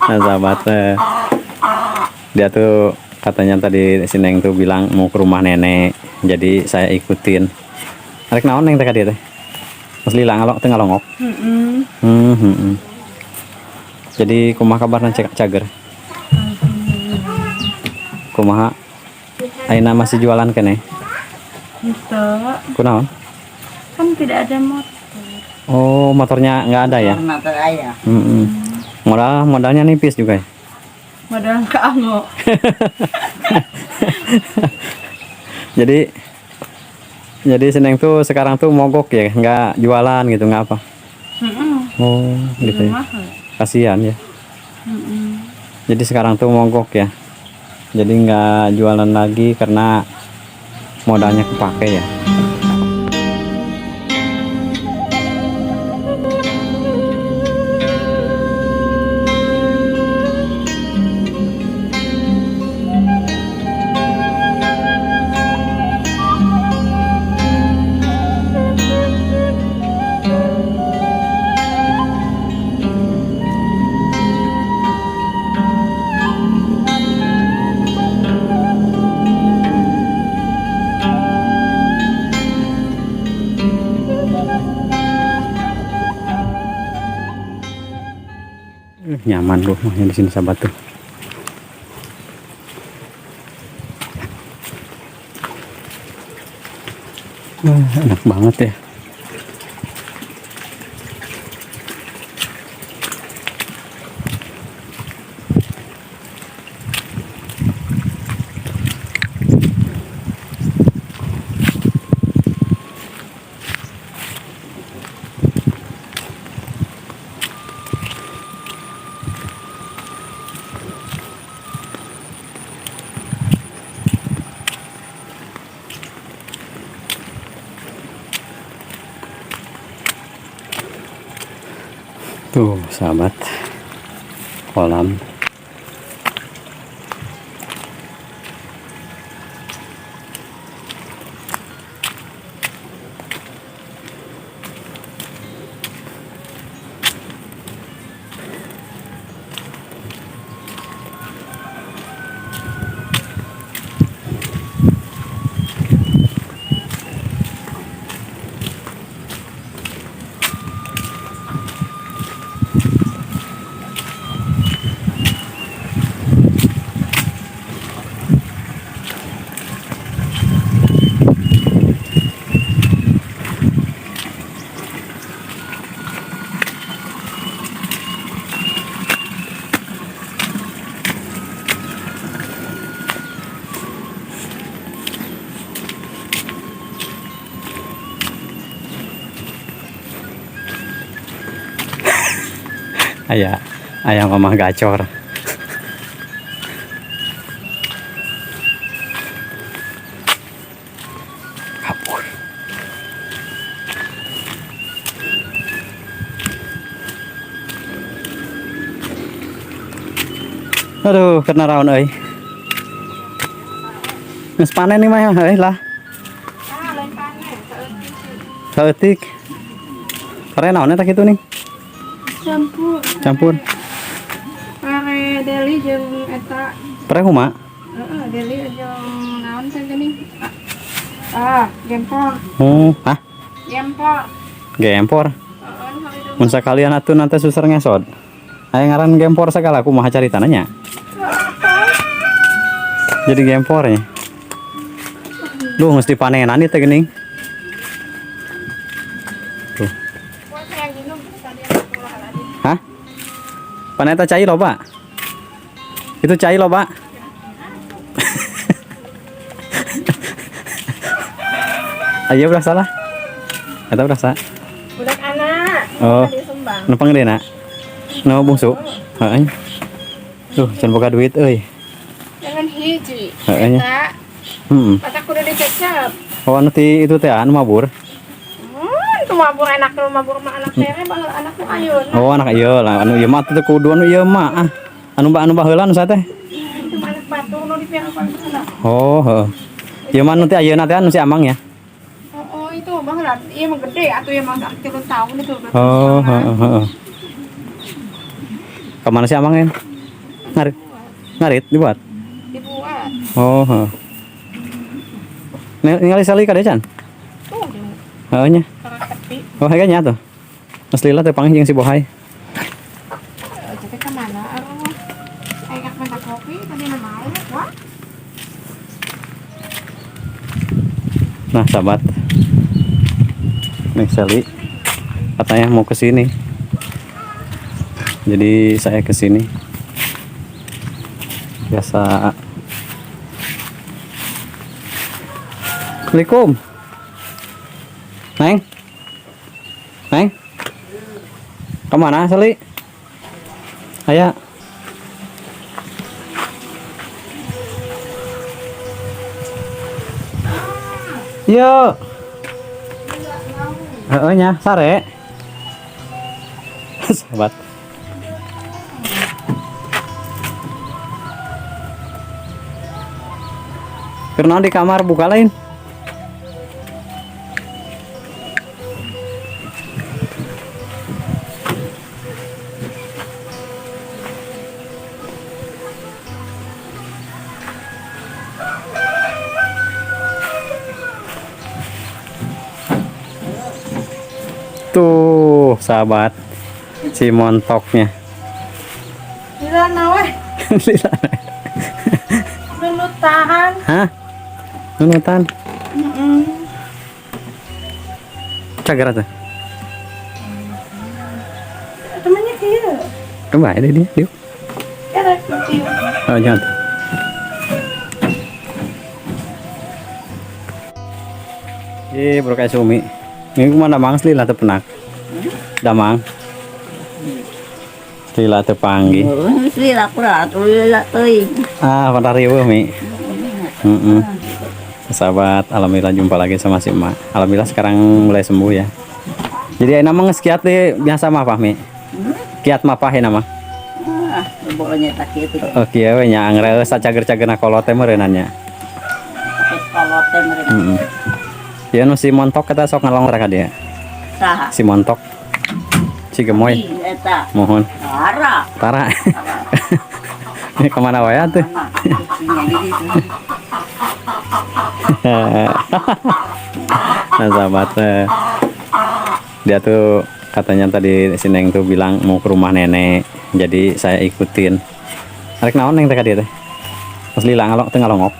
Nah sahabat, dia tuh katanya tadi si Neng tuh bilang mau ke rumah nenek, jadi saya ikutin. Arek naon Neng teh dia teh? Mas lila ngalok teh ngalongok. Jadi kumaha kabarna cek cager? Kumaha? Aina masih jualan kene? Itu Kunaon? kan tidak ada motor. Oh, motornya nggak ada ya? Motor ayah. Modalnya nipis juga ya? Modal kamu. Jadi Seneng tuh sekarang tuh mogok ya, nggak jualan gitu, nggak apa? Oh, gitu ya. Kasihan ya. Jadi sekarang tuh mogok ya. Jadi nggak jualan lagi karena modalnya kepake ya. Nyaman rumahnya di sini sahabat tuh. Enak banget ya. Tuh sahabat, kolam. Ayah mama gacor. Kabur. Aduh, kena raun euy. Geus panen nih mah euy lah. Lain panen, Saeutik. Kare naon eta kitu nih? campur. Pare Deli jeung eta. Pare huma? Deli jeung naon teh geuning? Gempor. Hah? Gempor. Gempor. Mun sakalian atuh nanti susur ngesot. Aya ngaran gempor sagala kumaha caritana nya? Jadi gempor ya. Duh, mesti panenan ieu teh geuning. Tuh. Hah? Panen eta cai loba? Itu cai loba? Ayo udah salah. Eta udah salah. Budak anak. Oh. Disumbang. Nu panggedena? Nu bungsu? Heeh. Tuh, can boga duit euy. Jangan hiji. Heeh. Eta. Patak kudu dicecep. Oh, anu ti itu teh anu mabur. Itu mabur enak, lu mabur mah anak tere baheula anak nu ayeuna. Oh, anak ieu lah anu ieu mah teh kudu anu ieu mah. Anu baheula anu sateh? Itu anak batur nu dipiarokan baheula. Oh, heeh. Ieu mah nu teh ayeuna teh anu si Amang ya. Oh, itu baheula ieu mah gede atuh ieu mah 3 tahun itu. Oh, heeh. Kemana sih amangin? Ngarit. Ngarit dibuat. Dibuat. Oh, heeh. Ningali sali kada Chan? Tuh, Heeh nya. karena tepi. Oh, kayaknya tuh. Mas Lila teh panggil jeung si Bohai. Jadi kemana? Kayak minta kopi tadi nama air, wah. Nah, sahabat. Neng Sally katanya mau ke sini. Jadi saya ke sini. Biasa. Assalamualaikum. Neng. Neng. Kemana Sally? Aya. Yo. Heeh nya, sare. Sahabat. Karena di kamar buka lain. Tuh, sahabat. Si montoknya. Lila nawe, Lila. nunutan. Hah? Nunutan. Cagar tuh. Temennya kira. Coba ada dia, yuk. Kira kecil. Oh, jangan. Bro kayak sumi. Ini kemana Mang Lila terpenak. Damang. Lila terpanggi. Lila kurat, lila teuing. Ah, pada riweuh Mi. Sahabat, alhamdulillah jumpa lagi sama si Emak. Alhamdulillah sekarang mulai sembuh ya. Jadi nama ngeskiat deh biasa mah Mi. Kiat mah ya nama. Ah, bolanya tak itu. Oke, we nya angre sacager-cagerna kolot teh meureunannya. Kalau temer Ya nu si montok kata sok ngalong raka dia. saha. Si montok. Si gemoy. Eta. Mohon. Tara. Tara. Ini kemana wae tuh? Nah sahabat, dia tuh katanya tadi si Neng tuh bilang mau ke rumah nenek, jadi saya ikutin. Arek naon Neng teh ka dia teh? Pas Lila ngalong teu ngalongok.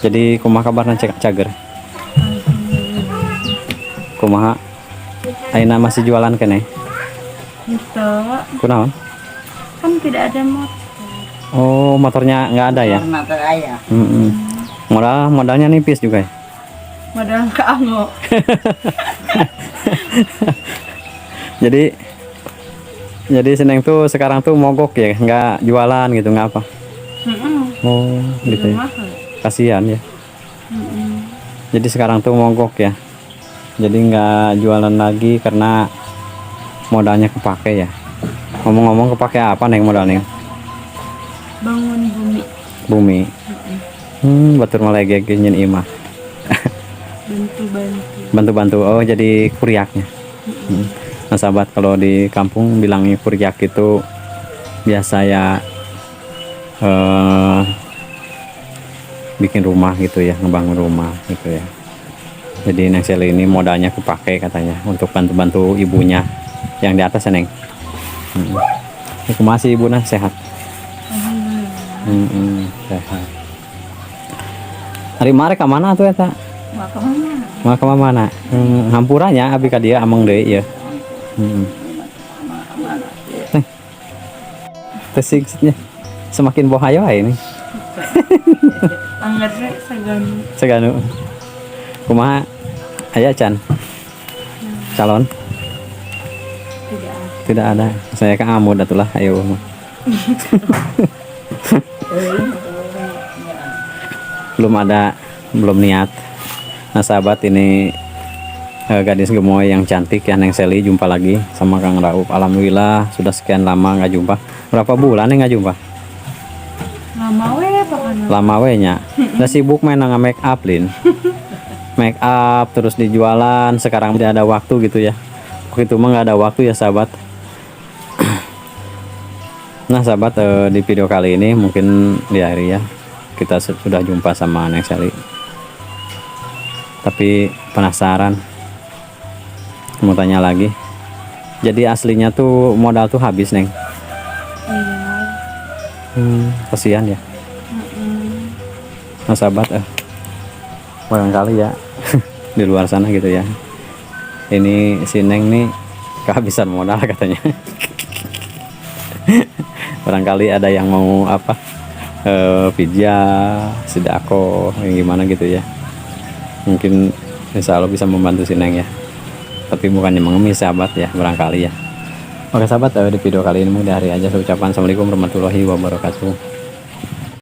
Jadi kumaha kabarna cager? Kumaha? Ayeuna masih jualan keneh? Gitu. Kunaon? Kan tidak ada motor. Oh, motornya nggak ada ya? Karena teraya. Modalnya nipis juga ya? Modal kamu. Jadi Seneng tuh sekarang tuh mogok ya, nggak jualan gitu, nggak apa? Oh, gitu ya. Kasihan ya. Jadi sekarang tuh mogok ya. Jadi nggak jualan lagi karena modalnya kepake ya. Ngomong-ngomong kepake apa Neng modalnya? Bangun bumi. Bumi. Batur malege nyen imah. Bantu-bantu. Oh, jadi kuriaknya. Nah, sahabat, kalau di kampung bilangnya kuriak itu biasa ya bikin rumah gitu ya, ngebangun rumah gitu ya. Jadi Neng Sally ini modalnya kepake katanya untuk bantu-bantu ibunya yang di atas ya Neng. Itu masih ibu nah sehat. Sehat. Hari mare ke mana tuh eta? Mau ke mana? Hampuranya abi ka dia amang deui ya. Tersingsetnya semakin bohayo ini. Anggernya Seganu. Kumaha aya Chan? Calon? Tidak ada. Saya ke Amud atulah ayo. Belum ada, belum niat. Nah sahabat, ini gadis gemoy yang cantik ya Neng Sally, jumpa lagi sama Kang Rauf. Alhamdulillah sudah sekian lama nggak jumpa. Berapa bulan nih nggak jumpa? lama we pokoknya. Lama we nya. Udah sibuk main nang make up Lin. Make up terus dijualan, sekarang tidak ada waktu gitu ya. Waktu itu mah nggak ada waktu ya sahabat. Nah sahabat, di video kali ini mungkin di hari ya kita sudah jumpa sama Neng Sally, tapi penasaran mau tanya lagi. Jadi aslinya tuh modal tuh habis Neng? Iya. Kasihan ya. Nah sahabat, barangkali ya di luar sana gitu ya, ini si Neng nih kehabisan modal katanya. Barangkali ada yang mau apa, pijat, sedako, gimana gitu ya, mungkin insya Allah bisa membantu si Neng ya, tapi bukannya mengemis sahabat ya, barangkali ya. Oke sahabat, di video kali ini udah hari aja saya ucapkan assalamualaikum warahmatullahi wabarakatuh.